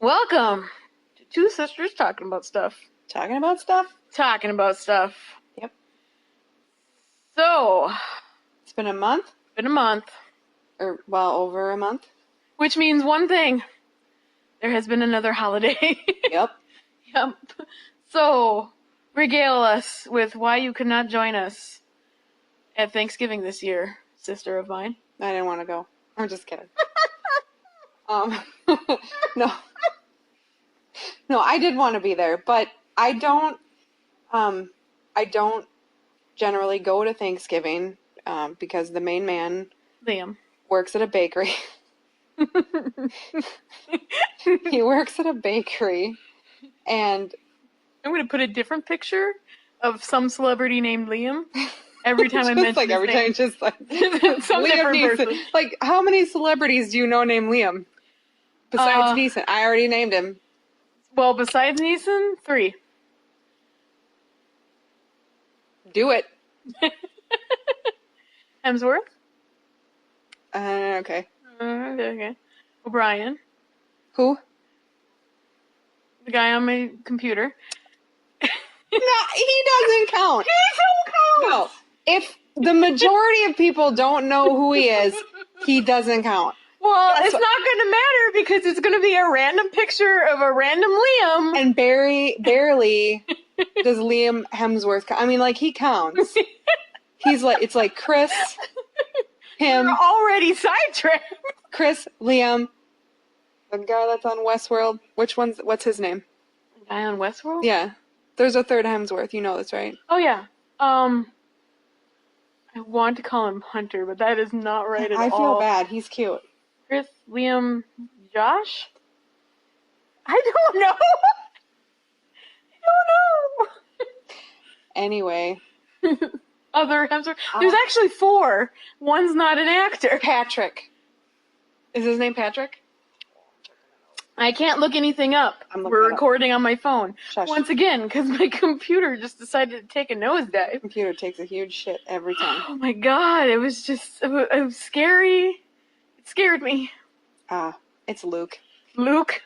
Welcome to Two Sisters Talking About Stuff. Talking about stuff? Talking about stuff. Yep. So, It's been a month? been a month. Over a month. Which means one thing. There has been another holiday. Yep. Yep. So, regale us with why you could not join us at Thanksgiving this year, sister of mine. I didn't want to go. I'm just kidding. No. No, I did want to be there, but I don't generally go to Thanksgiving, because the main man Liam. works at a bakery. He works at a bakery, and I'm going to put a different picture of some celebrity named Liam every time I mention his name. just like Some Liam different Neeson. person. Like, how many celebrities do you know named Liam? Besides Neeson. I already named him. Well, besides Neeson, 3. Do it. Hemsworth. Okay. Okay. O'Brien. Who? The guy on my computer. No, he doesn't count. He don't count! No. If the majority of people don't know who he is, he doesn't count. Well, That's it's not going to matter because it's going to be a random picture of a random Liam. And barely does Liam Hemsworth count. I mean, like, he counts. He's like, it's like Chris, him, We're already sidetracked. Chris, Liam, the guy that's on Westworld. What's his name? The guy on Westworld? Yeah. There's a third Hemsworth. You know this, right? Oh, yeah. I want to call him Hunter, but that is not right at all. I feel bad. He's cute. Chris, Liam, Josh? I don't know. I Anyway. don't know. Other Hemsworth. There's actually 4. One's not an actor. Patrick. Is his name Patrick? I can't look anything up. I'm looking We're it up. recording on my phone. Shush. Once again, because my computer just decided to take a nosedive. Computer takes a huge shit every time. Oh my god, it was scary. It scared me. It's Luke. Luke?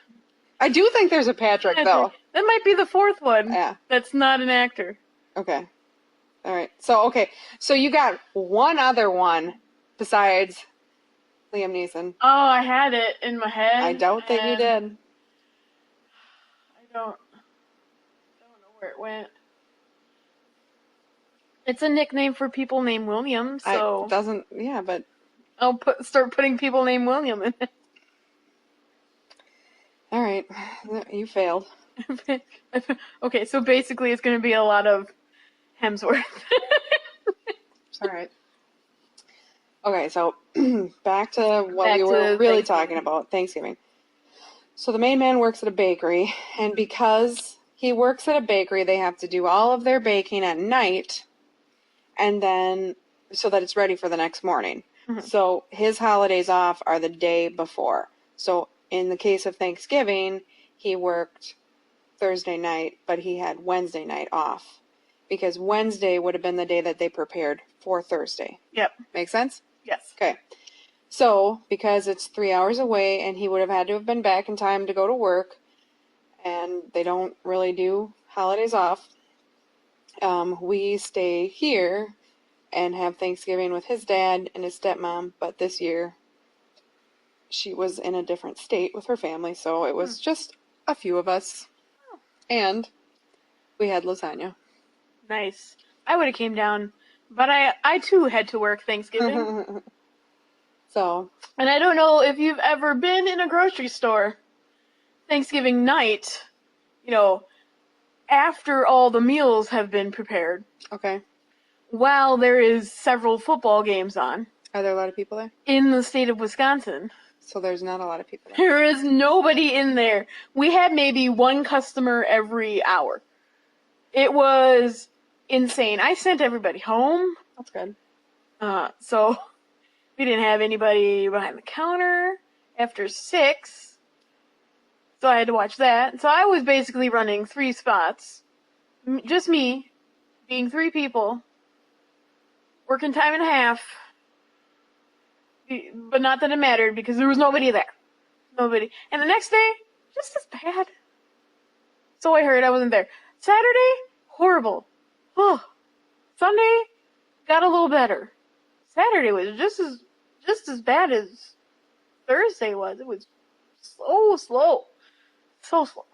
I do think there's a Patrick, though. That might be the 4th one. Yeah. That's not an actor. Okay. All right. So you got one other one besides Liam Neeson. Oh, I had it in my head. I doubt that you and did. I don't know where it went. It's a nickname for people named William, so But I'll start putting people named William in it. all right. You failed. Okay, so basically it's going to be a lot of Hemsworth. All right. Okay, so back to what we were really talking about, Thanksgiving. So the main man works at a bakery, and because he works at a bakery, they have to do all of their baking at night, and then so that it's ready for the next morning. Mm-hmm. So his holidays off are the day before. So in the case of Thanksgiving, he worked Thursday night, but he had Wednesday night off, because Wednesday would have been the day that they prepared for Thursday. Yep. Make sense? Yes. Okay. So, because it's 3 hours away and he would have had to have been back in time to go to work, and they don't really do holidays off, we stay here and have Thanksgiving with his dad and his stepmom, but this year she was in a different state with her family, so it was just a few of us. And we had lasagna. Nice. I would have came down, but I too had to work Thanksgiving. So. And I don't know if you've ever been in a grocery store Thanksgiving night, after all the meals have been prepared. Okay. While there is several football games on. Are there a lot of people there? In the state of Wisconsin. So there's not a lot of people there. There is nobody in there. We had maybe one customer every hour. It was insane. I sent everybody home. That's good. So we didn't have anybody behind the counter after 6. So I had to watch that. So I was basically running 3 spots. Just me, being 3 people, working time and a half. But not that it mattered because there was nobody there. Nobody. And the next day, just as bad. So I heard. I wasn't there. Saturday, horrible. Oh, Sunday got a little better. Saturday was just as bad as Thursday was. It was so slow. So slow.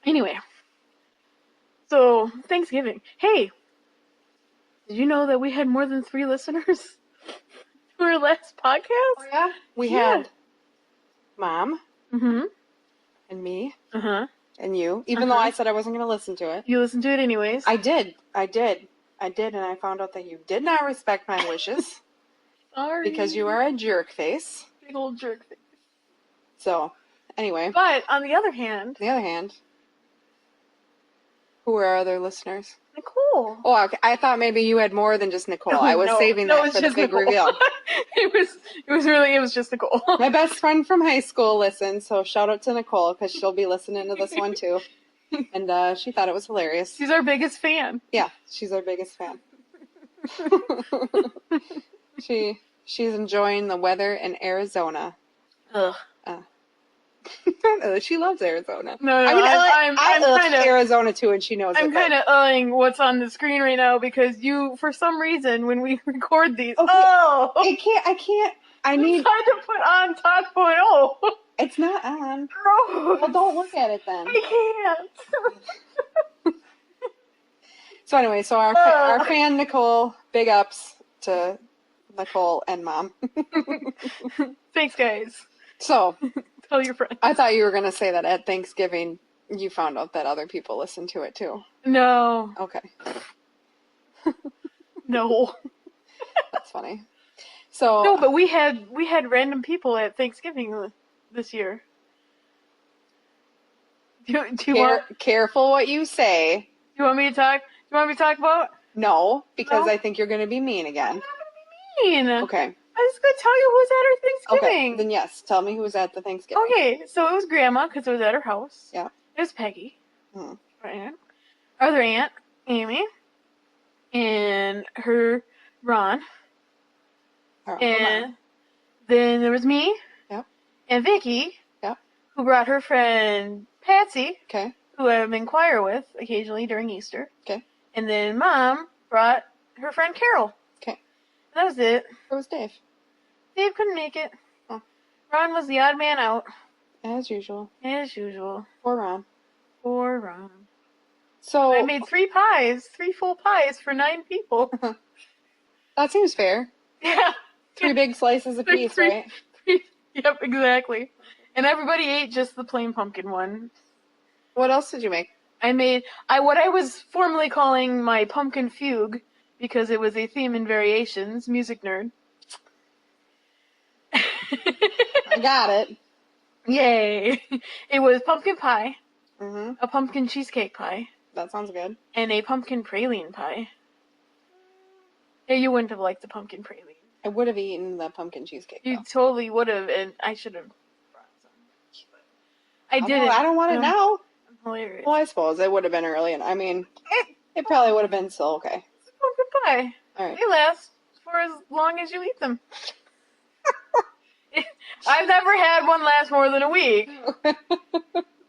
Anyway, so Thanksgiving. Hey, did you know that we had more than 3 listeners to our last podcast? Oh, yeah? We Yeah. had Mom Mm-hmm. and me Uh-huh. and you, even though I said I wasn't going to listen to it. You listened to it anyways? I did, and I found out that you did not respect my wishes Sorry. because you are a jerk face. Big old jerk thing. So, anyway, But, on the other hand, on the other hand, who are our other listeners? Nicole. Oh, okay. I thought maybe you had more than just Nicole. Oh, I was no. saving No, that it's for the just big Nicole. reveal. It was just Nicole. My best friend from high school listens, so shout out to Nicole because she'll be listening to this one too. And she thought it was hilarious. She's our biggest fan. Yeah, she's our biggest fan. She's enjoying the weather in Arizona. Ugh. She loves Arizona. No, I mean, I'm I kind of Arizona too, and she knows I'm it. but- kind of what's on the screen right now because you, for some reason, when we record these, Okay. I need. tried to put on Talk Point Oh. It's not on. Gross. Well, don't look at it then. I can't. So anyway, so our fan Nicole, big ups to Nicole and Mom. Thanks, guys. So Tell your friends. I thought you were gonna say that at Thanksgiving you found out that other people listen to it too. No, Okay, no, that's funny. So no. But we had random people at Thanksgiving this year. Do you want careful what you say. Do you want me to talk? Do you want me to talk about? No, because No? I think you're gonna be mean again. Mean. Okay. I was gonna tell you who's at our Thanksgiving. Okay. Then yes, tell me who was at the Thanksgiving. Okay, so it was Grandma because it was at her house. Yeah. It was Peggy, Mhm. our aunt, our other aunt, Amy, and her Ron, All right, hold and on. then there was me, Yep. and Vicky, Yep. who brought her friend Patsy, Okay. who I been choir with occasionally during Easter. Okay. And then Mom brought her friend Carol. Okay. That was it. Where was Dave? Dave couldn't make it. Oh. Ron was the odd man out, As usual. as usual. Poor Ron. Poor Ron. So I made 3 full pies for 9 people. that seems fair. Yeah. 3 big slices of piece, Three- right? Yep, exactly. And everybody ate just the plain pumpkin one. What else did you make? I made what I was formerly calling my pumpkin fugue because it was a theme in variations, music nerd. I got it. Yay! It was pumpkin pie, Mhm. a pumpkin cheesecake pie, That sounds good. and a pumpkin praline pie. Yeah, you wouldn't have liked the pumpkin praline. I would have eaten the pumpkin cheesecake. You though. totally would have, and I should have brought some. But I Oh, didn't. I don't want it now. I'm hilarious. Well, I suppose it would have been early, and I mean, it probably would have been still okay. It's a pumpkin pie. All right. They last for as long as you eat them. I've never had one last more than a week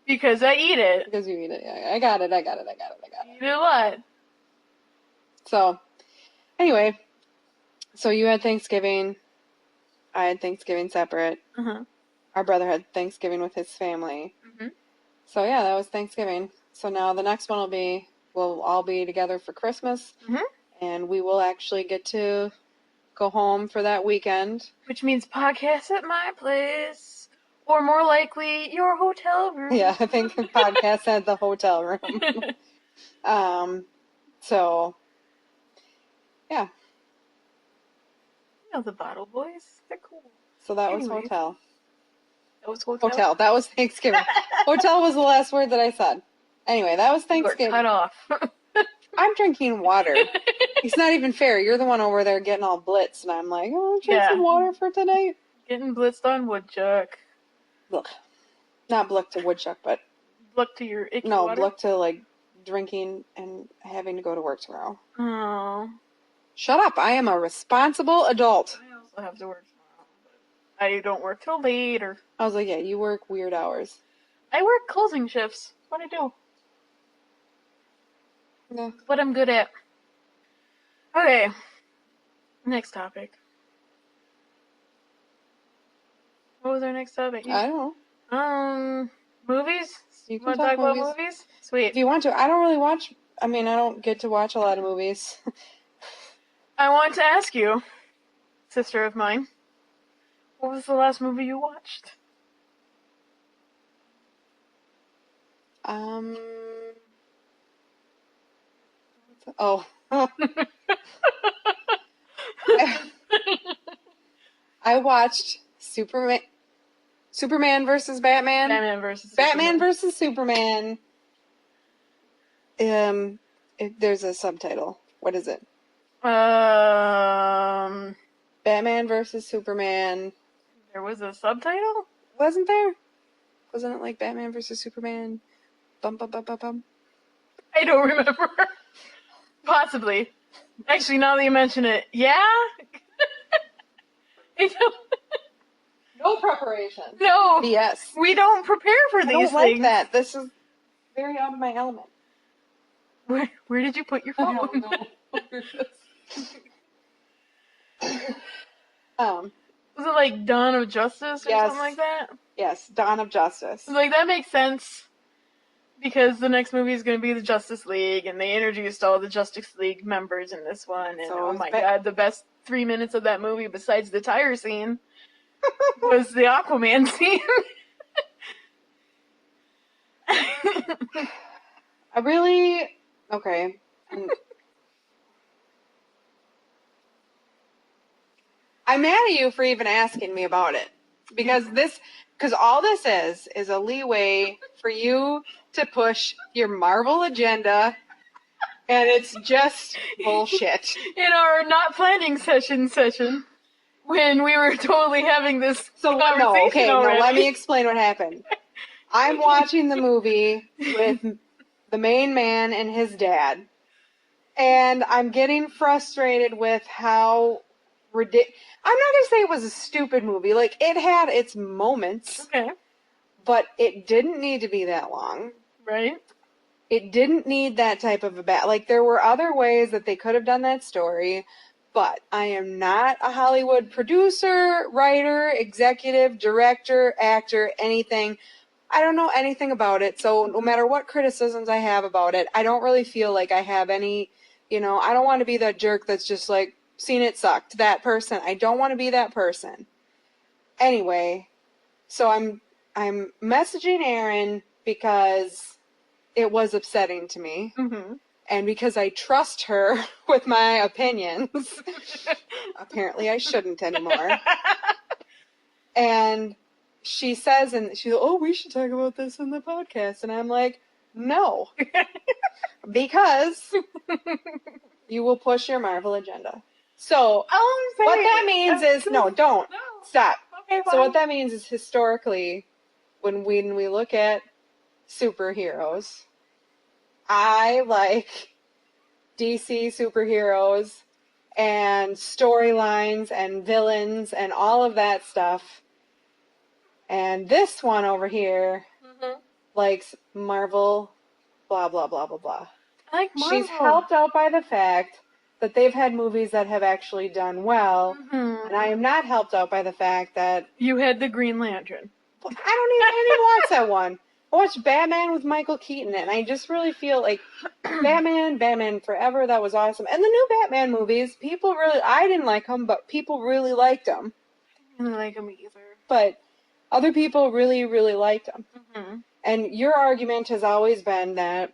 because I eat it. Because you eat it. Yeah, I got it. I eat it a lot. So, anyway, so you had Thanksgiving. I had Thanksgiving separate. Uh-huh. Our brother had Thanksgiving with his family. Mhm. So yeah, that was Thanksgiving. So now the next one we'll all be together for Christmas, Mhm. and we will actually get to go home for that weekend. Which means podcast at my place, or more likely your hotel room. Yeah, I think the podcast at the hotel room. So yeah, You know the Bottle Boys. They're cool. so that was Anyways. hotel. That was hotel. Hotel. That was Thanksgiving. Hotel was the last word that I said. Anyway, that was You were Thanksgiving. cut off. I'm drinking water. It's not even fair. You're the one over there getting all blitzed, and I'm like, oh, drink Yeah. some water for tonight. Getting blitzed on woodchuck. Look, not blick to woodchuck, but Look to your icky no, water. blick to like drinking and having to go to work tomorrow. Oh. Shut up! I am a responsible adult. I also have to work tomorrow. I don't work till late, or I was like, yeah, you work weird hours. I work closing shifts. What I do. Yeah. What I'm good at. Okay. Next topic. What was our next topic? I don't know. Movies? You can Want to talk talk about movies. movies? Sweet. If you want to, I don't really watch. I mean, I don't get to watch a lot of movies. I want to ask you, sister of mine, what was the last movie you watched? Oh. I watched Superman versus Batman. Batman versus Batman Superman. versus Superman. There's a subtitle. What is it? Batman versus Superman. There was a subtitle? Wasn't there? Wasn't it like Batman versus Superman? Bum bum bum bum bum. I don't remember. Possibly. Actually, now that you mention it, yeah? I don't- No preparation. no. Yes. We don't prepare for I these don't like things. that. This is very out of my element. Where did you put your I phone? don't know. Was it like Dawn of Justice or Yes. something like that? Yes, Dawn of Justice. Like, that makes sense. Because the next movie is going to be the Justice League, and they introduced all the Justice League members in this one. And So oh it's my god, the best 3 minutes of that movie, besides the tire scene, was the Aquaman scene. Okay. I'm mad at you for even asking me about it. Because all this is a leeway for you to push your Marvel agenda, and it's just bullshit. In our not planning session, when we were totally having this conversation already. Let me explain what happened. I'm watching the movie with the main man and his dad, and I'm getting frustrated with how ridiculous. I'm not gonna say it was a stupid movie. Like, it had its moments, Okay. but it didn't need to be that long. Right? It didn't need that type of like, there were other ways that they could have done that story, but I am not a Hollywood producer, writer, executive, director, actor, anything. I don't know anything about it, so no matter what criticisms I have about it, I don't really feel like I have any, I don't want to be that jerk that's just like, seen it sucked, that person. I don't want to be that person. Anyway, so I'm messaging Erin because it was upsetting to me, Mm-hmm. and because I trust her with my opinions. Apparently I shouldn't anymore. And she says, and she's like, oh, we should talk about this in the podcast. And I'm like, no. Because you will push your Marvel agenda. So, what that means is, no, don't. No. Stop. Okay, fine. So what that means is, historically, when we look at superheroes, I like DC superheroes and storylines and villains and all of that stuff. And this one over here Mm-hmm. likes Marvel, blah, blah, blah, blah, blah. I like Marvel. She's helped out by the fact that they've had movies that have actually done well, Mm-hmm. and I am not helped out by the fact that You had the Green Lantern. I didn't even watch that one. I watched Batman with Michael Keaton, and I just really feel like Batman Forever, that was awesome. And the new Batman movies, I didn't like them, but people really liked them. I didn't like them either. But other people really, really liked them. Mm-hmm. And your argument has always been that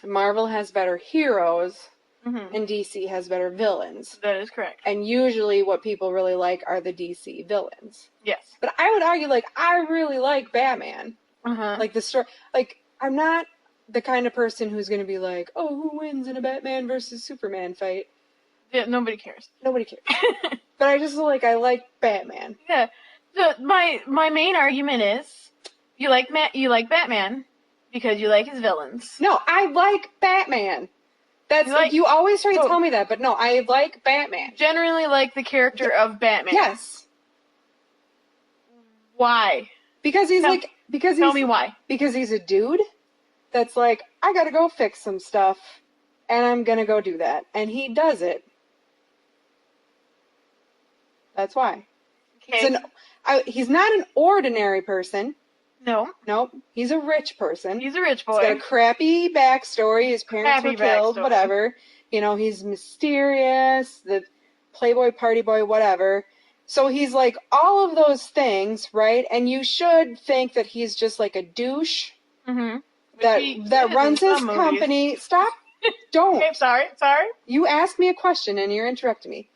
Marvel has better heroes Mm-hmm. and DC has better villains. That is correct. And usually what people really like are the DC villains. Yes. But I would argue, like, I really like Batman. Uh-huh. Like, the story, like, I'm not the kind of person who's going to be like, oh, who wins in a Batman versus Superman fight? Yeah, nobody cares. Nobody cares. But I just, like, I like Batman. Yeah. My main argument is you like Batman because you like his villains. No, I like Batman. That's you always try to tell me that, but no, I like Batman. Generally like the character of Batman. Yes. Why? Because he's Tell- like, because Tell he's, me why. because he's a dude that's like, I gotta go fix some stuff, and I'm gonna go do that. And he does it. That's why. Okay. He's not an ordinary person. No, Nope. He's a rich person. he's a rich He's got a boy. crappy backstory. His parents Crappy were killed, backstory. whatever. You know, he's mysterious, the playboy, party boy, whatever. So he's like all of those things, right? And you should think that he's just like a douche Mm-hmm. that runs his company. Stop. Don't. Okay, sorry. You asked me a question and you're interrupting me.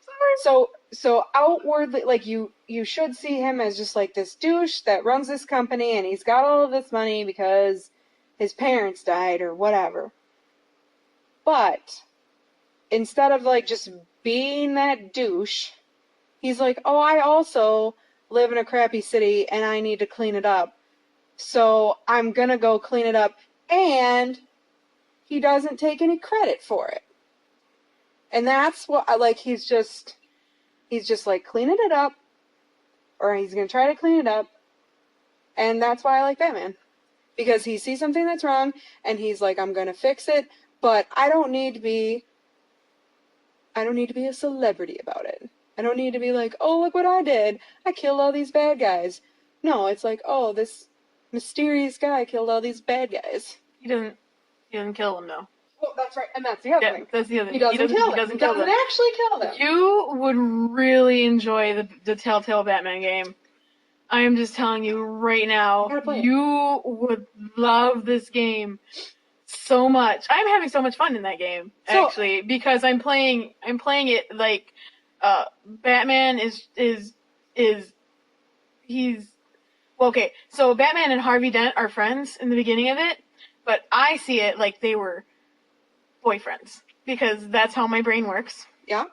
So outwardly, like you should see him as just like this douche that runs this company and he's got all of this money because his parents died or whatever. But instead of like just being that douche, he's like, oh, I also live in a crappy city and I need to clean it up. So I'm gonna go clean it up, and he doesn't take any credit for it. And that's what I like. He's just like cleaning it up, or he's gonna try to clean it up, and that's why I like Batman, because he sees something that's wrong and he's like, I'm gonna fix it, but I don't need to be a celebrity about it. I don't need to be like, oh, look what I did. I killed all these bad guys. No, it's like, oh, this mysterious guy killed all these bad guys. He doesn't kill them though. Well, that's right, and that's the other Yeah, thing. that's the other. He doesn't kill them. He doesn't He kill doesn't them. actually kill them. You would really enjoy the Telltale Batman game. I am just telling you right now. Gotta play it. You would love this game so much. I'm having so much fun in that game actually because I'm playing it like Batman is he's well, okay. So Batman and Harvey Dent are friends in the beginning of it, but I see it like they were boyfriends because that's how my brain works. Yeah.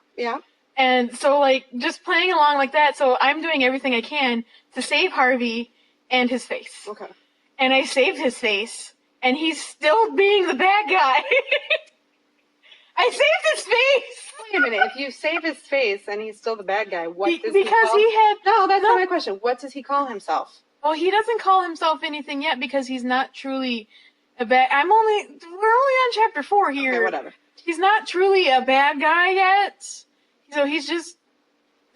And so like just playing along like that, so I'm doing everything I can to save Harvey and his face. Okay. And I saved his face, and he's still being the bad guy. I saved his face! Wait a minute. If you save his face and he's still the bad guy, what does Because he call? he had... No, that's not my question. What does he call himself? Well, he doesn't call himself anything yet because he's not truly a bad... We're only on chapter 4 here. Okay, whatever. He's not truly a bad guy yet. So he's just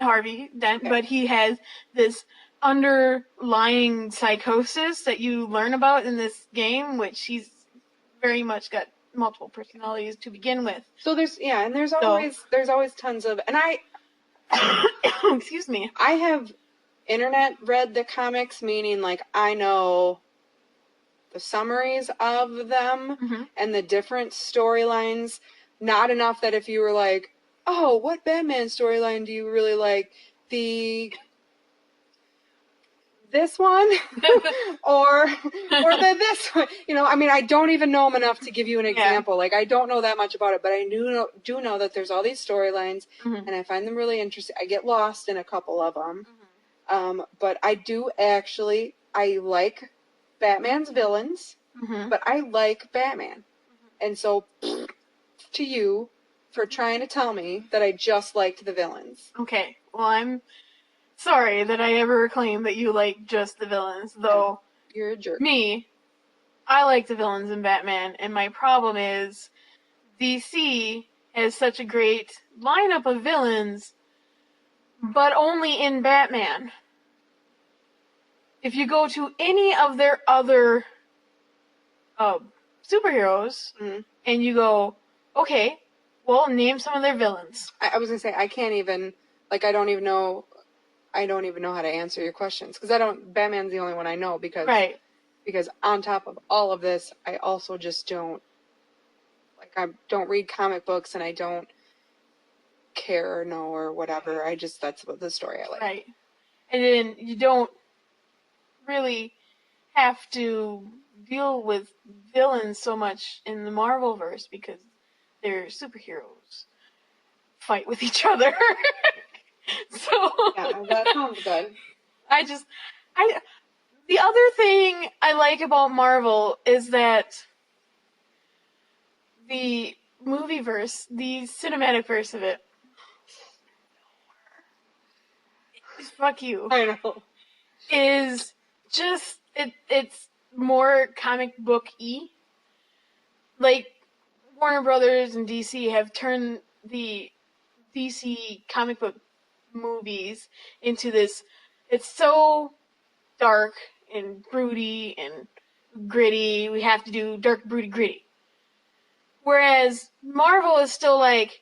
Harvey Dent, Okay. but he has this underlying psychosis that you learn about in this game, which he's very much got multiple personalities to begin with. So there's always tons of, and Excuse me. I have internet read the comics, meaning like I know the summaries of them Mm-hmm. and the different storylines. Not enough that if you were like, oh, what Batman storyline do you really like? This one or this one, I mean, I don't even know them enough to give you an example. Like, I don't know that much about it, but I do know that there's all these storylines, Mm-hmm. and I find them really interesting. I get lost in a couple of them, but I like Batman's villains, Mm-hmm. but I like Batman, and so to you for trying to tell me that I just liked the villains. Okay, well, I'm sorry that I ever claimed that you like just the villains, though. You're a jerk. Me, I like the villains in Batman, and my problem is DC has such a great lineup of villains, but only in Batman. If you go to any of their other superheroes, Mhm. and you go, okay, well, name some of their villains. I was gonna say I can't even I don't even know how to answer your questions because Batman's the only one I know because Right. because on top of all of this, I also just don't read comic books and I don't care or know or whatever. That's the story I like. Right. And then you don't really have to deal with villains so much in the Marvelverse because they're superheroes fight with each other. So Yeah, that sounds good. the other thing I like about Marvel is that the movieverse, the cinematic verse of it, fuck you. I know. is just it's more comic book-y. Like Warner Brothers and DC have turned the DC comic book movies into this. It's so dark and broody and gritty. We have to do dark, broody, gritty. Whereas Marvel is still like,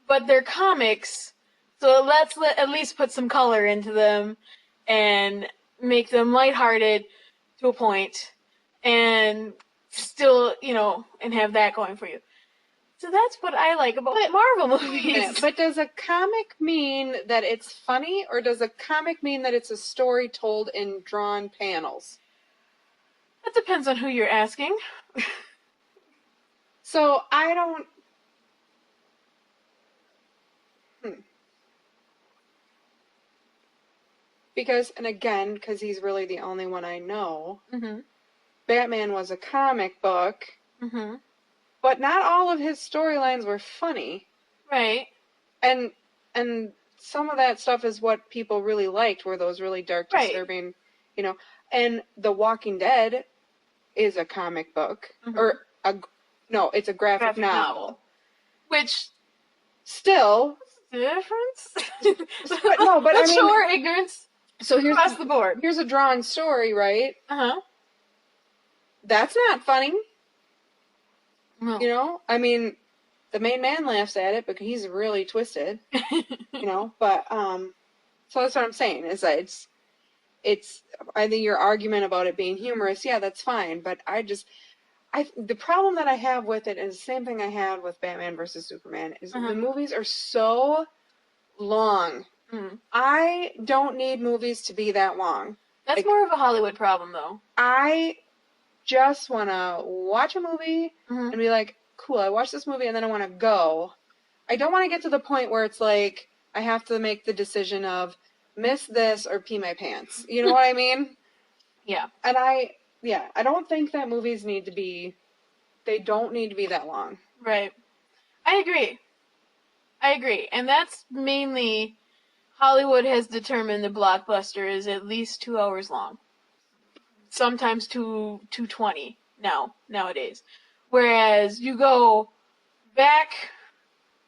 but they're comics, so let's at least put some color into them and make them lighthearted to a point, and still, and have that going for you. So that's what I like about Marvel movies. But does a comic mean that it's funny, or does a comic mean that it's a story told in drawn panels? That depends on who you're asking. So I don't. Because, and again, because he's really the only one I know, Batman was a comic book, but not all of his storylines were funny. Right. And some of that stuff is what people really liked, were those really dark, disturbing, And The Walking Dead is a comic book, it's a graphic novel. Which, still, difference? but Let's I mean, show our ignorance. So across the board. Here's a drawn story, right? That's not funny. No. I mean, the main man laughs at it because he's really twisted. But so that's what I'm saying, is that it's I think your argument about it being humorous, yeah, that's fine, but the problem that I have with it is the same thing I had with Batman versus Superman, is the movies are so long. I don't need movies to be that long. That's more of a Hollywood problem, though. I just want to watch a movie and be like, cool, I watched this movie and then I want to go. I don't want to get to the point where it's like, I have to make the decision of miss this or pee my pants. You know what I mean? Yeah. And I don't think that movies they don't need to be that long. Right. I agree. And that's mainly, Hollywood has determined the blockbuster is at least 2 hours long. Sometimes 2:20 nowadays. Whereas you go back,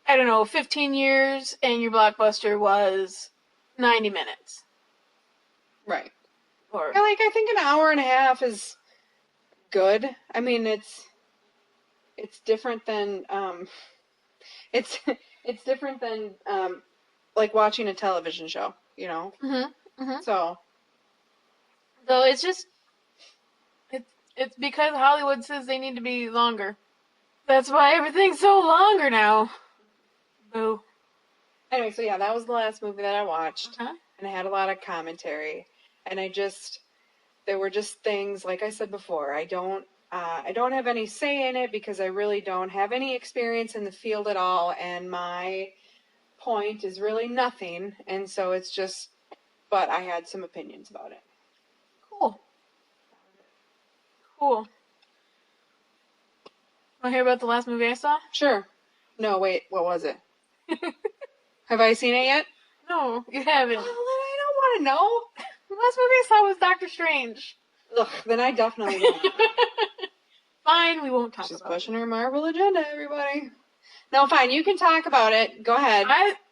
15 years, and your blockbuster was 90 minutes. Right. Or I think an hour and a half is good. I mean, it's different than it's different than like watching a television show, So it's just it's because Hollywood says they need to be longer. That's why everything's so longer now. Boo. Anyway, so yeah, that was the last movie that I watched, and I had a lot of commentary, and there were just things, like I said before, I don't have any say in it because I really don't have any experience in the field at all, and my point is really nothing, and so it's just, but I had some opinions about it. Cool. Want to hear about the last movie I saw? Sure. No, wait, what was it? Have I seen it yet? No, you haven't. Well, then I don't want to know. The last movie I saw was Doctor Strange. Ugh, then I definitely won't. Fine, we won't talk She's about it. pushing her Marvel agenda, everybody. No, fine, you can talk about it. Go ahead.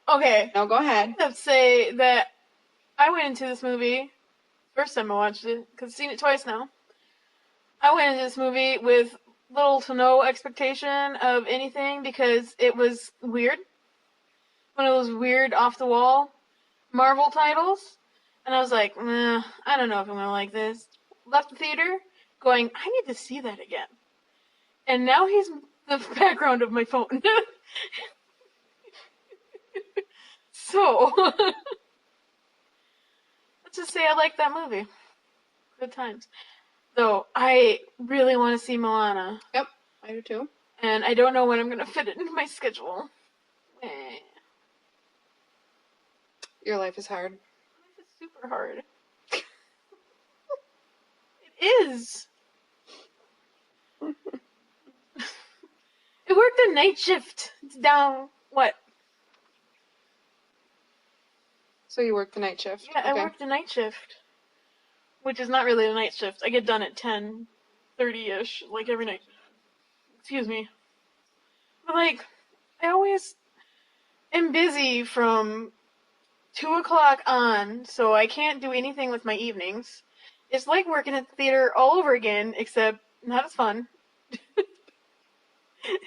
Okay. No, go ahead. I have to say that I went into this movie, first time I watched it, because I've seen it twice now. I went into this movie with little to no expectation of anything because it was weird. One of those weird off-the-wall Marvel titles. And I was like, I don't know if I'm going to like this. Left the theater going, I need to see that again. And now he's the background of my phone. So, let's just say I like that movie. Good times. Though, I really want to see Moana. Yep, I do too. And I don't know when I'm going to fit it into my schedule. Your life is hard. Life is super hard. It is. It worked a night shift. It's down, what? So you worked the night shift? Yeah, okay. I worked a night shift. which is not really a night shift. I get done at 10:30ish, like every night. Excuse me. But like, I always am busy from 2 o'clock on, so I can't do anything with my evenings. It's like working at the theater all over again, except not as fun.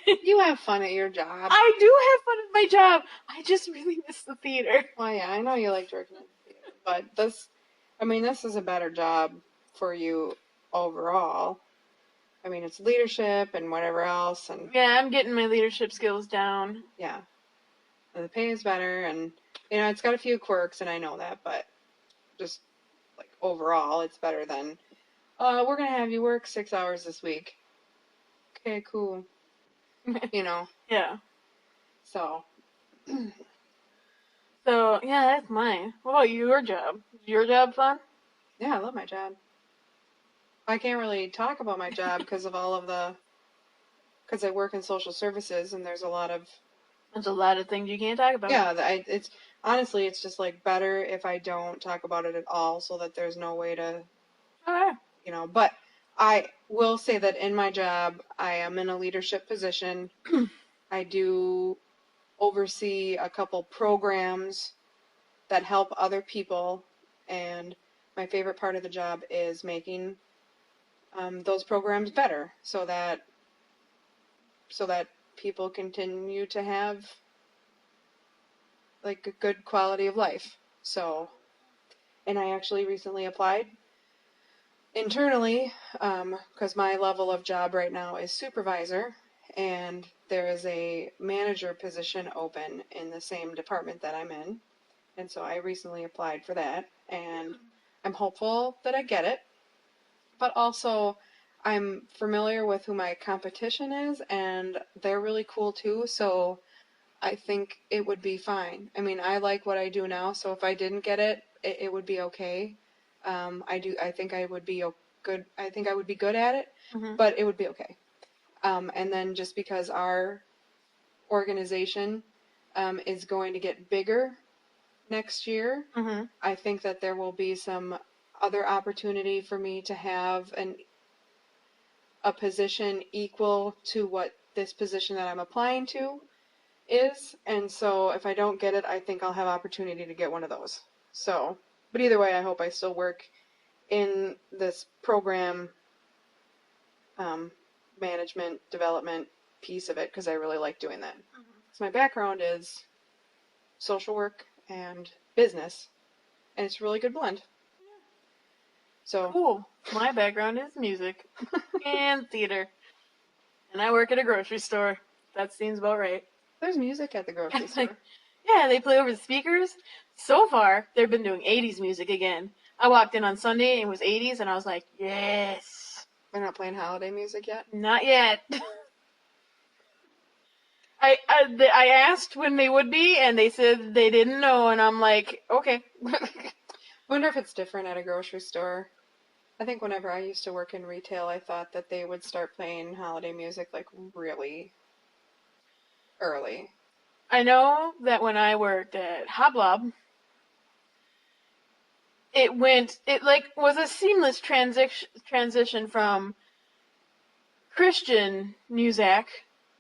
You have fun at your job. I do have fun at my job. I just really miss the theater. Well, yeah, I know you like working at the theater, but this is a better job for you overall. I mean, it's leadership and whatever else, and Yeah, I'm getting my leadership skills down. yeah, and the pay is better, and it's got a few quirks, and I know that, but just like overall, it's better than, we're gonna have you work 6 hours this week. Okay, cool. Yeah. So. So, yeah, that's mine. What about your job? Is your job fun? Yeah, I love my job. I can't really talk about my job because I work in social services, and there's a lot of, There's a lot of things you can't talk about. yeah, it's honestly, it's just like better if I don't talk about it at all, so that there's no way to, Okay. but I will say that in my job, I am in a leadership position. I do oversee a couple programs that help other people, and my favorite part of the job is making those programs better, so that people continue to have like a good quality of life. So, and I actually recently applied internally, because my level of job right now is supervisor, and there is a manager position open in the same department that I'm in. And so I recently applied for that, and I'm hopeful that I get it. But also, I'm familiar with who my competition is, and they're really cool too, so I think it would be fine. I mean, I like what I do now, so if I didn't get it, it would be okay. I think I would be good. I think I would be good at it, Mhm. but it would be okay. And then just because our organization is going to get bigger next year, Mhm. I think that there will be some other opportunity for me to have a position equal to what this position that I'm applying to is. And so if I don't get it, I think I'll have opportunity to get one of those. So, but either way, I hope I still work in this program management development piece of it, because I really like doing that. So my background is social work and business, and it's a really good blend. So Cool. My background is music and theater. And I work at a grocery store. That seems about right. there's music at the grocery store. Yeah, they play over the speakers. So far, they've been doing 80s music again. I walked in on Sunday and it was 80s, and I was like, yes. They're not playing holiday music yet? Not yet. I asked when they would be, and they said they didn't know, and I'm like, okay. I wonder if it's different at a grocery store. I think whenever I used to work in retail, I thought that they would start playing holiday music like really early. I know that when I worked at Hoblob, it was a seamless transition from Christian music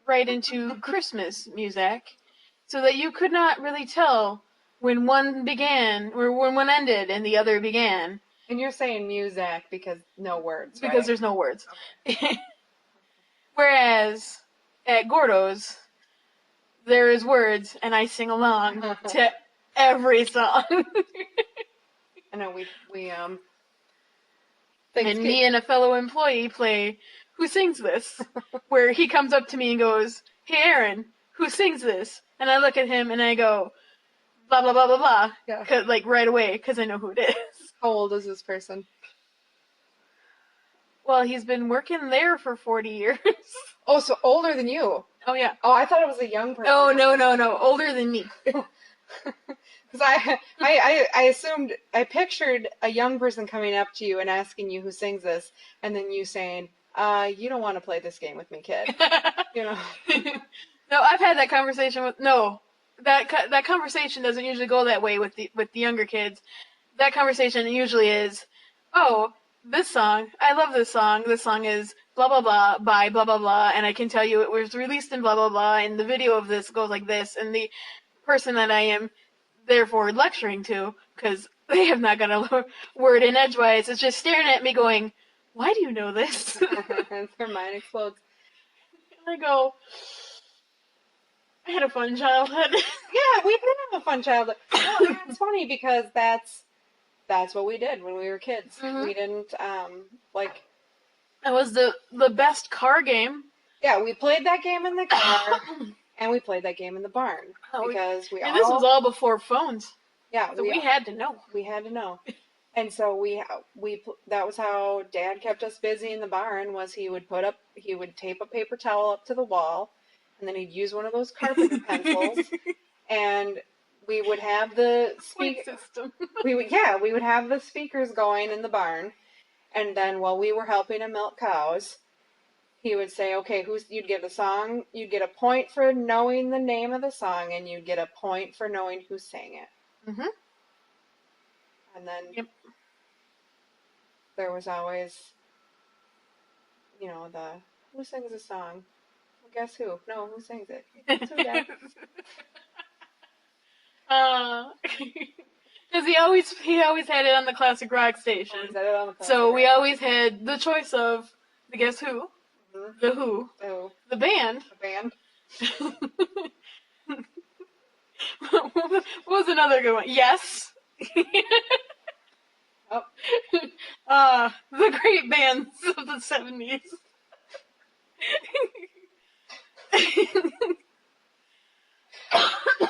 right into Christmas music, so that you could not really tell when one began or when one ended and the other began. And you're saying music because no words, Because right? there's no words. Whereas at Gordo's, there is words, and I sing along to every song. I know we And me and a fellow employee play Who Sings This? Where he comes up to me and goes, hey Aaron, who sings this? And I look at him and I go, blah, blah, blah, blah, blah. Yeah. Like right away, because I know who it is. How old is this person? Well, he's been working there for 40 years. Oh, so older than you. Oh, yeah. Oh, I thought it was a young person. Oh, no. Older than me. Because I assumed, I pictured a young person coming up to you and asking you who sings this, and then you saying, you don't want to play this game with me, kid. You know. No, I've had that conversation with, no. That conversation doesn't usually go that way with the younger kids. That conversation usually is, oh, this song, I love this song. This song is blah blah blah by blah blah blah, and I can tell you it was released in blah blah blah, and the video of this goes like this, and the person that I am therefore lecturing to, because they have not got a word in edgewise, is just staring at me going, why do you know this? Their mind explodes. And I go, I had a fun childhood. Yeah, we did have a fun childhood. No, it's funny because that's what we did when we were kids. Mhm. We didn't like. That was the best car game. Yeah, we played that game in the car, and we played that game in the barn Oh, because we and all. this was all before phones, Yeah, so we had to know. we had to know, and so that was how Dad kept us busy in the barn. Was he would tape a paper towel up to the wall, and then he'd use one of those carpenter pencils, and we would have the Point speak. system. We would have the speakers going in the barn, and then while we were helping him milk cows, he would say, "Okay, you'd get a song. You'd get a point for knowing the name of the song, and you'd get a point for knowing who sang it." Mhm. And then Yep. there was always, the who sings a song? Well, guess who? No, who sings it? Guess who, Dad? Because he always had it on the classic rock station. Is that it on the So we poster? always had the choice of the Guess Who, Mhm. the Who, Oh, the band. the band. What was another good one? Yes. Oh. The great bands of the 70s.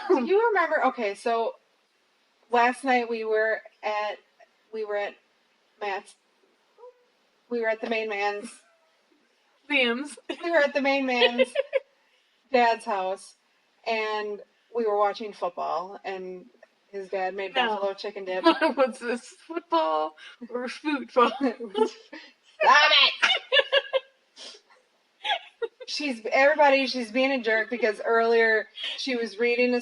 Do you remember? Okay, so last night we were at Matt's. We were at the main man's. Liam's. We were at the main man's dad's house, and we were watching football, and his dad made No. buffalo chicken dip. What's this? Football or football? Stop it! She's being a jerk because earlier she was reading a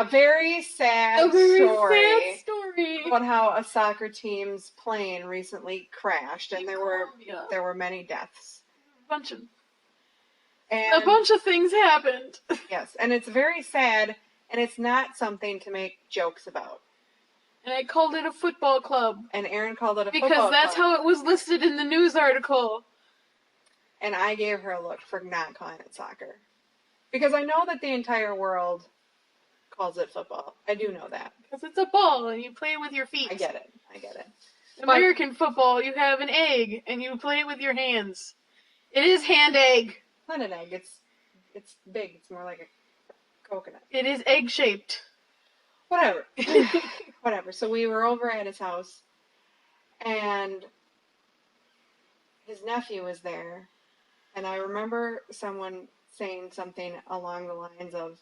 very sad story sad story. about how a soccer team's plane recently crashed, and there were many deaths. A And bunch of things happened. yes, and it's very sad, and it's not something to make jokes about. And I called it a football club. And Aaron called it a Because football that's club. how it was listed in the news article. And I gave her a look for not calling it soccer. Because I know that the entire world calls it football. I do know that. Because it's a ball and you play it with your feet. I get it. American football, you have an egg and you play it with your hands. It is hand egg. Not an egg. It's big. It's more like a coconut. It is egg shaped. Whatever. Whatever. So we were over at his house, and his nephew was there, and I remember someone saying something along the lines of,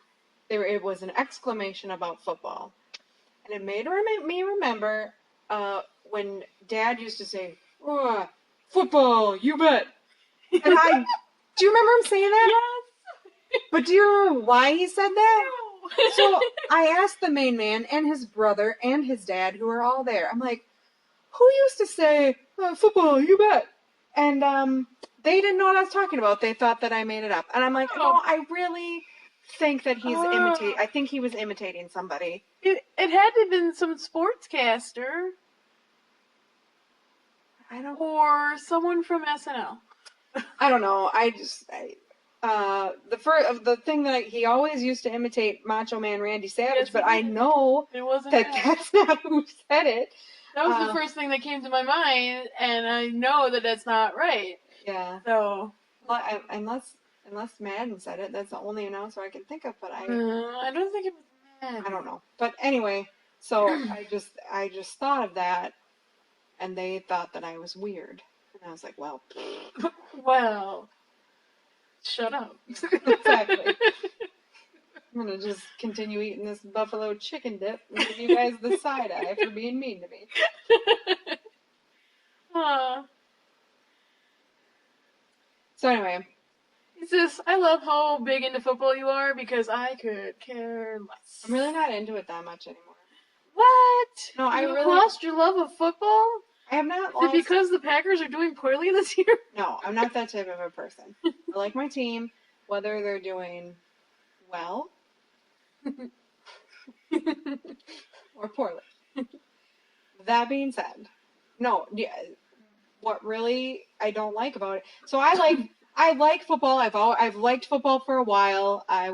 it was an exclamation about football, and it made me remember when Dad used to say, "Oh, football, you bet." And do you remember him saying that? Yes. But do you remember why he said that? No. So I asked the main man and his brother and his dad, who were all there. I'm like, who used to say football? You bet. And they didn't know what I was talking about. They thought that I made it up. And I'm like, no, I really think that he's imitating. I think he was imitating somebody. It had to have been some sportscaster I don't. or someone from SNL. I don't know. The thing that he always used to imitate Macho Man Randy Savage, Yes, but he I did. know It wasn't that that's not who said it. That was the first thing that came to my mind, and I know that that's not right. Yeah. So, Unless Madden said it, that's the only announcer I can think of. But I don't think it was that. I don't know. But anyway, so I just thought of that, and they thought that I was weird, and I was like, well, Well, shut up. Exactly. I'm gonna just continue eating this buffalo chicken dip and give you guys the side eye for being mean to me. So anyway, It's just, I love how big into football you are because I could care less. I'm really not into it that much anymore. What? No, I You really- lost your love of football? I have not Is it lost. because the Packers are doing poorly this year? No, I'm not that type of a person. I like my team, whether they're doing well or poorly. That being said, no, what really I don't like about it. So I like football. I've liked football for a while. I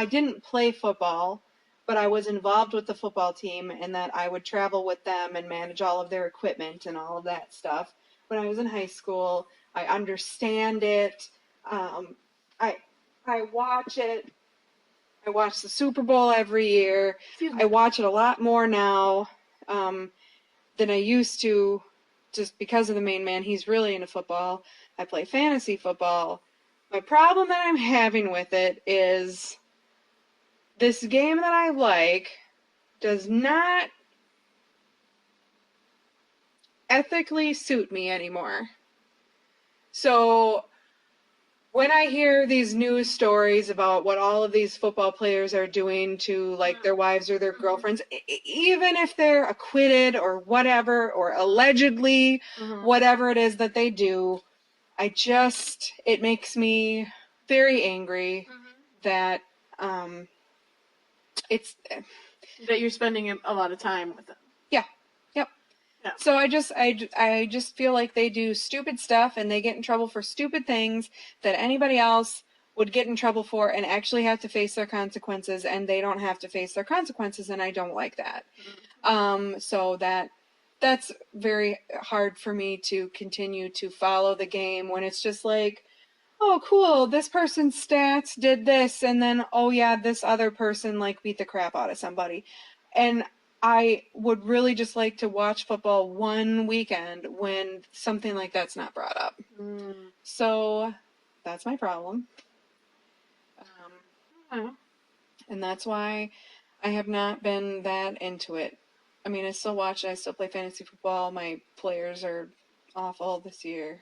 didn't play football, but I was involved with the football team and that I would travel with them and manage all of their equipment and all of that stuff. When I was in high school, I understand it. Um, I I watch it. I watch the Super Bowl every year. Excuse I me. watch it a lot more now than I used to, just because of the main man. He's really into football. I play fantasy football. My problem that I'm having with it is this game that I like does not ethically suit me anymore. So when I hear these news stories about what all of these football players are doing to like their wives or their girlfriends, even if they're acquitted or whatever, or allegedly whatever it is that they do, it makes me very angry that it's That you're spending a lot of time with them. yeah. Yep. Yeah. So I just feel like they do stupid stuff and they get in trouble for stupid things that anybody else would get in trouble for and actually have to face their consequences, and they don't have to face their consequences, and I don't like that. So that's very hard for me to continue to follow the game when it's just like, oh cool, this person's stats did this, and then oh yeah, this other person like beat the crap out of somebody. And I would really just like to watch football one weekend when something like that's not brought up. So that's my problem. And that's why I have not been that into it. I mean, I still watch it. I still play fantasy football. My players are awful this year.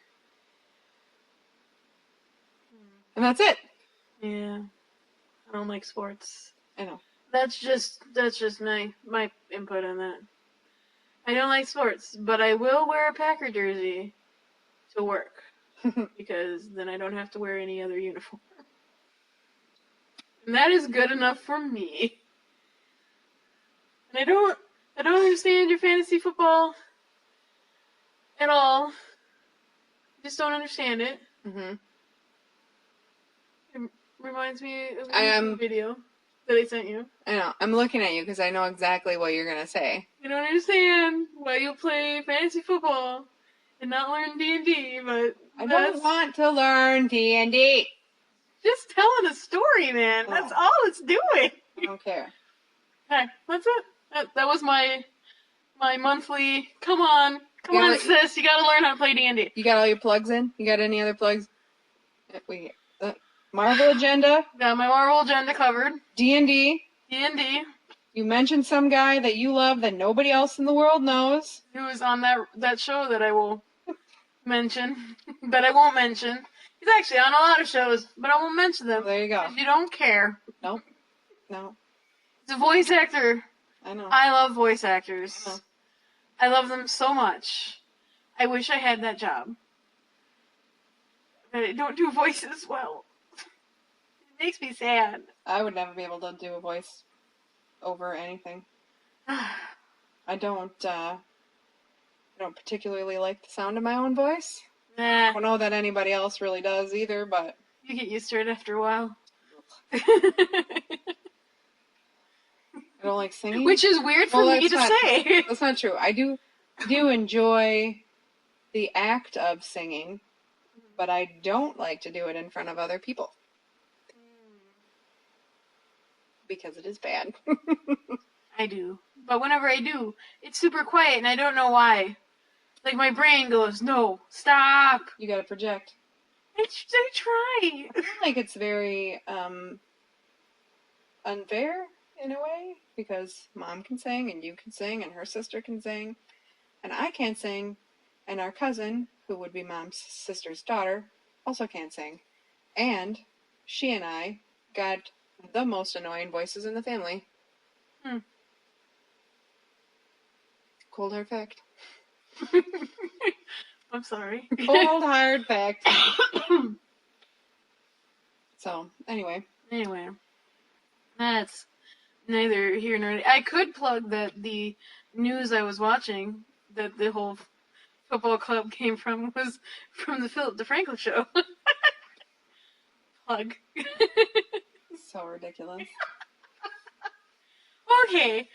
And that's it. Yeah. I don't like sports. I know. That's just my input on that. I don't like sports, but I will wear a Packer jersey to work because then I don't have to wear any other uniform. And that is good enough for me. And I don't understand your fantasy football at all. Just don't understand it. Mhm. It reminds me of I a am- video that I sent you. I know. I'm looking at you because I know exactly what you're gonna say. I don't understand why you play fantasy football and not learn D&D, but I that's don't want to learn D&D. just telling a story, man. That's all it's doing. I don't care. Okay, that's it. That was my monthly. Come on, sis. You gotta learn how to play D&D. You got all your plugs in? You got any other plugs? Marvel Agenda, Got my Marvel agenda covered. D&D. D&D. You mentioned some guy that you love that nobody else in the world knows. Who is on that show that I will mention, but I won't mention. He's actually on a lot of shows, but I won't mention them. Well, there you go. 'Cause you don't care. Nope. No. He's a voice actor. I know. I love voice actors. Oh. I love them so much. I wish I had that job. But I don't do voices well. It makes me sad. I would never be able to do a voice over anything. I don't particularly like the sound of my own voice. I Nah, don't know that anybody else really does either, but you get used to it after a while. I don't like singing. Which is weird for Well, me to say. That's not true. I do enjoy the act of singing, but I don't like to do it in front of other people. Because it is bad. I do. But whenever I do, it's super quiet and I don't know why. Like my brain goes, no, stop. You gotta project. I try. I feel like it's very unfair in a way, because Mom can sing and you can sing and her sister can sing and I can't sing, and our cousin, who would be Mom's sister's daughter, also can't sing. And she and I got the most annoying voices in the family. Cold hard fact. I'm sorry. Cold hard fact. So, anyway. Anyway, that's neither here nor there. I could plug that the news I was watching, that the whole football club came from, was from the Philip DeFranco show. Plug. So ridiculous. Okay,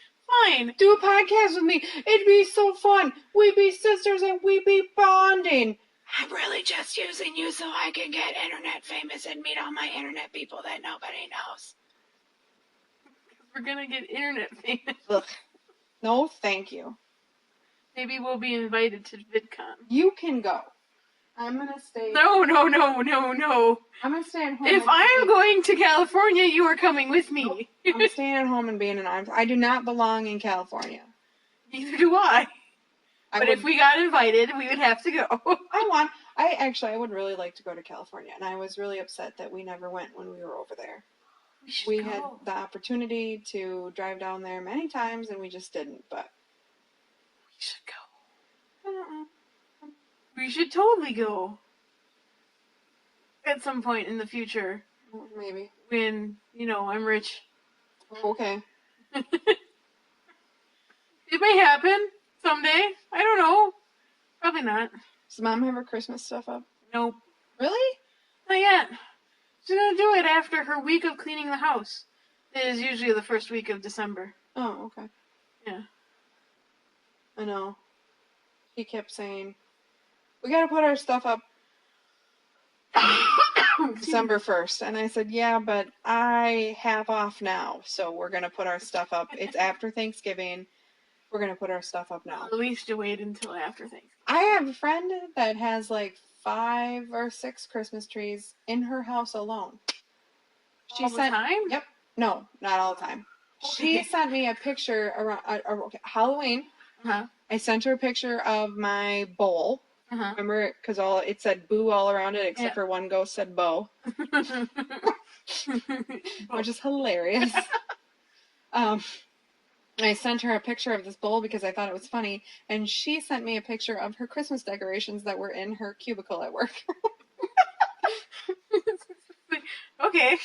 fine. Do a podcast with me. It'd be so fun. We'd be sisters and we'd be bonding. I'm really just using you so I can get internet famous and meet all my internet people that nobody knows. We're gonna get internet famous. Ugh. No, thank you. Maybe we'll be invited to VidCon. You can go. I'm gonna stay. No. I'm gonna stay at home. If I'm going to California, you are coming with me. I'm staying at home and being an arm. I do not belong in California. Neither do I. But would, if we got invited, we would have to go. I would really like to go to California, and I was really upset that we never went when we were over there. We had the opportunity to drive down there many times, and we just didn't. But we should go. We should totally go. At some point in the future. Maybe. When, I'm rich. Okay. It may happen someday. I don't know. Probably not. Does Mom have her Christmas stuff up? Nope. Really? Not yet. She's gonna do it after her week of cleaning the house. It is usually the first week of December. Oh, okay. Yeah. I know. He kept saying, we gotta put our stuff up December 1st. And I said, yeah, but I have off now, so we're gonna put our stuff up. It's after Thanksgiving. We're gonna put our stuff up now. At least you wait until after Thanksgiving. I have a friend that has like 5 or 6 Christmas trees in her house alone. All the time? Yep. No, not all the time. She sent me a picture around Halloween. Uh-huh. I sent her a picture of my bowl. Uh-huh. Remember, because it said boo all around it, except for one ghost said bow, which is hilarious. I sent her a picture of this bowl because I thought it was funny, and she sent me a picture of her Christmas decorations that were in her cubicle at work. Okay.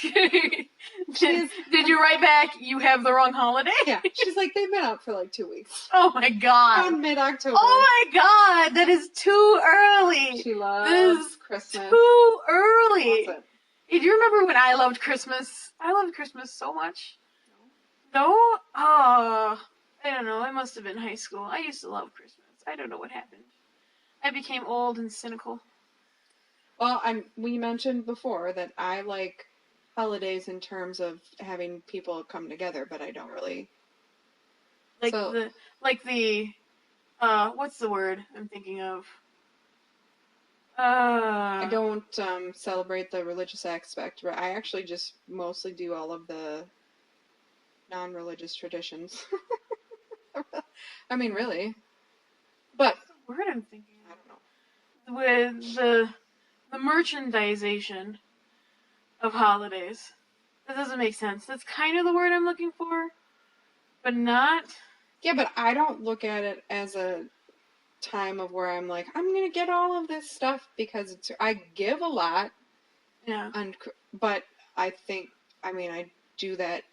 Did you write back, you have the wrong holiday? Yeah. She's like, they've been out for like 2 weeks. Oh my god. On mid-October. Oh my god, that is too early. She loves Christmas. Too early. Loves it. Hey, do you remember when I loved Christmas? I loved Christmas so much. No? Oh, I don't know. I must have been high school. I used to love Christmas. I don't know what happened. I became old and cynical. Well, we mentioned before that I like holidays in terms of having people come together, but I don't really. What's the word I'm thinking of? I don't celebrate the religious aspect. I actually just mostly do all of the non-religious traditions. I mean, really. But What's the word I'm thinking I of? don't know. With the merchandisation of holidays. That doesn't make sense. That's kind of the word I'm looking for, but not. Yeah, but I don't look at it as a time of where I'm like, I'm gonna get all of this stuff because I give a lot. Yeah. But I do that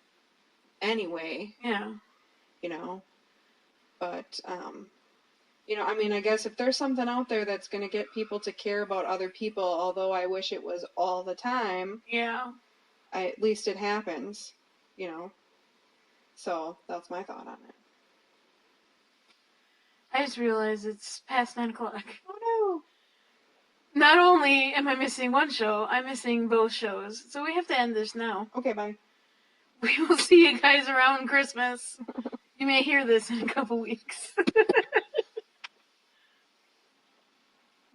anyway. Yeah. But I guess if there's something out there that's going to get people to care about other people, although I wish it was all the time. Yeah. At least it happens, So that's my thought on it. I just realized it's past 9 o'clock. Oh Not only am I missing one show, I'm missing both shows. So we have to end this now. no. Okay, bye. We will see you guys around Christmas. You may hear this in a couple weeks.